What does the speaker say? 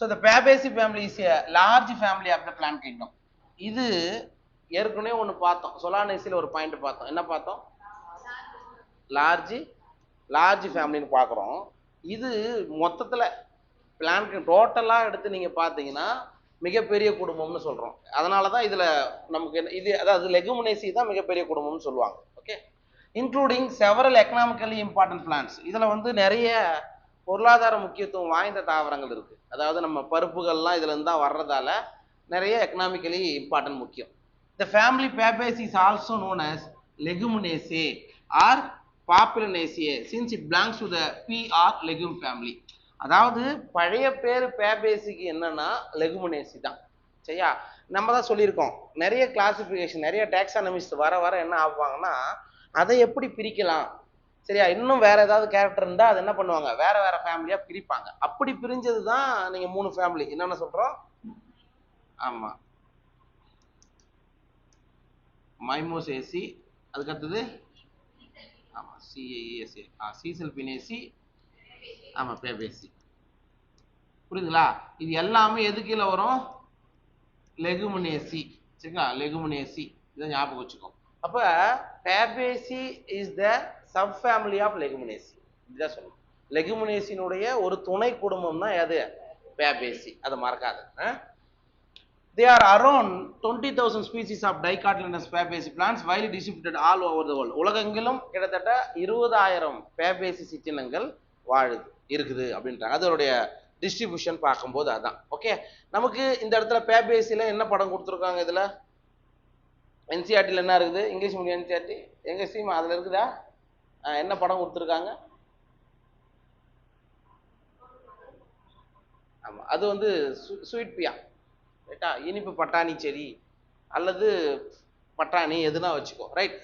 So the Fabaceae family is a large family of the plant kingdom. இது ஏற்கனவே ஒன்று பார்த்தோம், சொலானேசியில் ஒரு பாயிண்ட் பார்த்தோம். என்ன பார்த்தோம்? லார்ஜ் ஃபேமிலின்னு பார்க்குறோம். இது மொத்தத்தில் பிளான்ட் டோட்டலாக எடுத்து நீங்கள் பார்த்தீங்கன்னா மிகப்பெரிய குடும்பம்னு சொல்கிறோம். அதனால தான் இதில் நமக்கு இது அதாவது லெகுமினேசி தான் மிகப்பெரிய குடும்பம்னு சொல்லுவாங்க. Okay, including several economically important plants. இதில் வந்து நிறைய பொருளாதார முக்கியத்துவம் வாய்ந்த தாவரங்கள் இருக்குது. அதாவது நம்ம பருப்புகள்லாம் இதுலேருந்து தான் வர்றதால நிறைய எக்கனாமிக்கலி இம்பார்ட்டன்ட் முக்கியம். The family Fabaceae is also known as Leguminosae or Papilionaceae since it belongs to the pea or legume family. அதாவது பழைய பேர் Fabaceaeக்கு என்னன்னா லெகுமினேசி தான். சரியா? நம்ம தான் சொல்லியிருக்கோம், நிறைய கிளாசிஃபிகேஷன், நிறைய டாக்ஸானமிஸ்ட் வர வர என்ன ஆகுவாங்கன்னா அதை எப்படி பிரிக்கலாம், சரியா, இன்னும் வேற ஏதாவது கேரக்டர் இருந்தா அது என்ன பண்ணுவாங்க, வேற வேற ஃபேமிலியா பிரிப்பாங்க. அப்படி பிரிஞ்சது தான் நீங்க 3 ஃபேமிலி என்னென்ன சொல்றோம். ஆமா, மைமோசேசி, அதுக்கு அடுத்தது ஆமா சிஏஎஸ்ஏ சீசல்பினேசி, ஆமா Fabaceae. புரியுதுங்களா? இது எல்லாமே எது கீழே வரும்? லெகுமினேசி. சரிங்களா? லெகுமினேசி, இதை ஞாபகம் வச்சுக்கோ. அப்ப Fabaceae is the sub family of Leguminosae. இதுதான் சொல்லணும். லெகுமினேசியினுடைய ஒரு துணை குடும்பம் தான் எது? Fabaceae. அதை மறக்காது. There are around 20,000 species of dicotyledonous Fabaceae plants widely distributed all over the world. உலகெங்கிலும் கிட்டத்தட்ட 20,000 Fabaceae சிற்றினங்கள் இருக்குது அப்படின்றாங்க. அதோடைய டிஸ்ட்ரிபியூஷன் பார்க்கும்போது அதான். ஓகே, நமக்கு இந்த இடத்துல Fabaceaeல என்ன படம் கொடுத்துருக்காங்க? இதில் என்சிஆர்டியில் என்ன இருக்குது? இங்கிலீஷ் மீடியம் என்சிஆர்டி எங்க சீமா அதில் இருக்குதா? என்ன படம் கொடுத்துருக்காங்க? ஆமாம், அது வந்து ஸ்வீட் பியா, ரைட்டா? இனிப்பு பட்டாணி செடி அல்லது பட்டாணி எதுனா வச்சுக்கோ, ரைட்?